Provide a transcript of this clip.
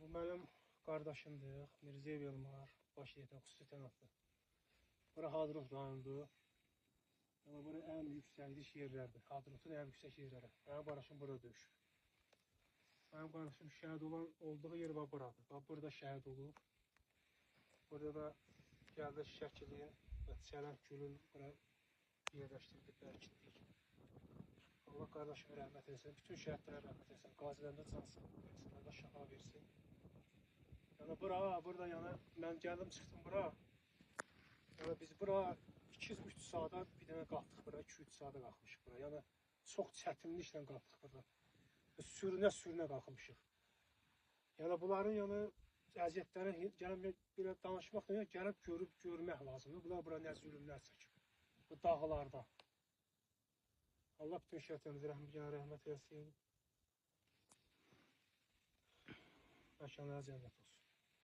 Bu mənim qardaşımdır, Mirzəyev Elmar, Başkentdən xüsusi təyinatlı. Bura Hadrut rayonundur. Ama bura ən yüksəklik yerlərdir. Hadrutun ən yüksək yerləri. Mənim qardaşım burada döyüşür. Mənim qardaşım şəhid olan olduğu yer var buradır. Bax, burada şəhid olub. Burada da gəldi şəkilin və çələng gülün bura yerləşdirdik, bərkitdik. Allah qardaşıma rəhmət etsin, bütün şəhidlərə rəhmət etsin, qazilərində can sağlığı versin, Allah şəfa versin. Yəni burada yəni mən gəldim çıxdım bura. Yəni biz bura 2-3 saata bir dənə qalxdıq bura, 2-3 saata qalxmışıq bura. Yəni çox çətinliklə qalxdıq bura. Sürünə qalxmışıq. Yəni bunların yəni əziyyətləri gəlib belə danışmaq deyil, gəlib görmək lazımdır. Bunlar bura nə zülmlər çəkib. Bu dağlarda. Allah bütün şəhidlərimizə rəhmət etsin. Məkanlara cənnət olsun.